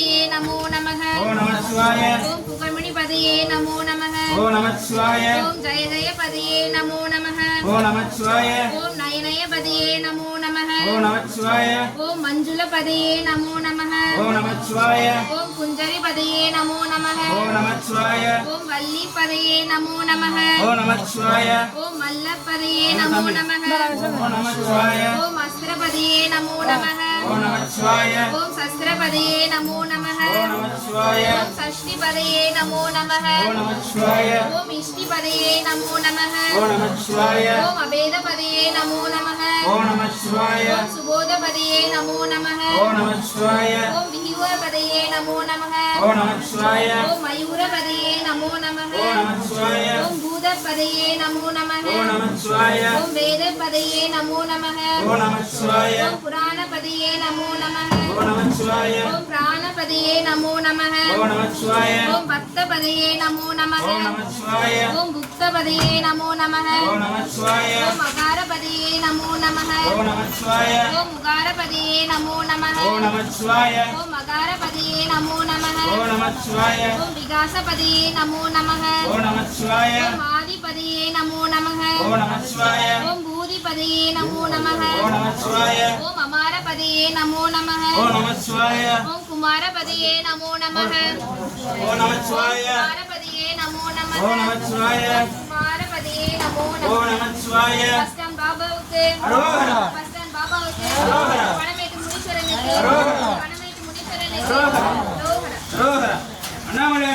பதையே நமோ நமः. ஓம் நம சிவாய. ஓம் புகழ்மணி பதையே நமோ நமः. ஓம் நம சிவாய. ஓம் ஜெய ஜெய பதையே நமோ நமः. ஓம் நம சிவாய. ஓம் நயநய பதையே நமோ நமः. ஓம் நம சிவாய. ஓம் மஞ்சுள பதையே நமோ நமः. ஓம் நம சிவாய. ஓம் குஞ்சரி பதையே நமோ நமः. ஓம் நம சிவாய. ஓம் வள்ளி பதையே நமோ நமः. ஓம் நம சிவாய. ஓம் மல்ல பதையே நமோ நமः. ஓம் நம சிவாய. ஓம் அஸ்திர பதையே நமோ நமः. ஓம் நம சிவாய. ஓம் சஸ்திர பதையே நமோ நமः. ஓம் நம சிவாய. ஓம் சஷ்டி பதையே நமோ நமः. ஓம் நம சிவாய. ஓம் இஷ்டி பதையே நமோ நமः. ஓம் நம சிவாய. ஓம் அபேத பதையே நமோ நமः. ஓம் நம சிவாய. ஓம் சுபோத பதையே நமோ நமः. ஓம் நம சிவாய. ஓம் விஹுவ பதையே நமோ நமः. ஓம் நம சிவாய. ஓம் மயூர பதையே நமோ நமः. ஓம் நம சிவாய. ஓம் பூத பதையே நமோ நமः. ஓம் நம சிவாய. ஓம் வேத பதையே நமோ நமः. ஓம் நம சிவாய. ஓம் புராண பதையே நமோ நமः. ஓம் நம சிவாய. ஓம் பிராண பதையே நமோ நமः. ஓம் நம சிவாய. ஓம் பக்த பதையே நமோ நமः. ஓம் நம சிவாய. ஓம் புக்த பதையே நமோ நமः. ஓம் நம சிவாய. ஓம் அகார பதையே நமோ நமः. ஓம் நம சிவாய. ஓம் முகார பதையே நமோ நமः. ஓம் நம சிவாய. ஓம் மகார பதையே நமோ நமः. ஓம் நம சிவாய. ஓம் விகாச பதையே நமோ நமः. ஓம் நம சிவாய. ஓம் ஆதி பதையே நமோ நமः. ஓம் நம சிவாய. ஓம் பூதி பதையே நமோ நமः. ஓம் நம சிவாய. ஓம் அமார பதையே நமோ நமः. ஓம் நம சிவாய. ஓம் குமார பதையே நமோ நமः. ஓம் நம சிவாய. குமார பதையே நமோ நமः. ஓம் நம சிவாய. குமார பதையே நமோ ஓம் நமः. நம சிவாய. பஸ்தான் பாபாவுக்கு அரோகரா. பஸ்தான் பாபாவுக்கு அரோகரா. பணமேட்டு முனீஸ்வரனுக்கு அரோகரா. பணமேட்டு முனீஸ்வரனுக்கு அரோகரா. அரோகரா. அரோகரா. அண்ணாமலை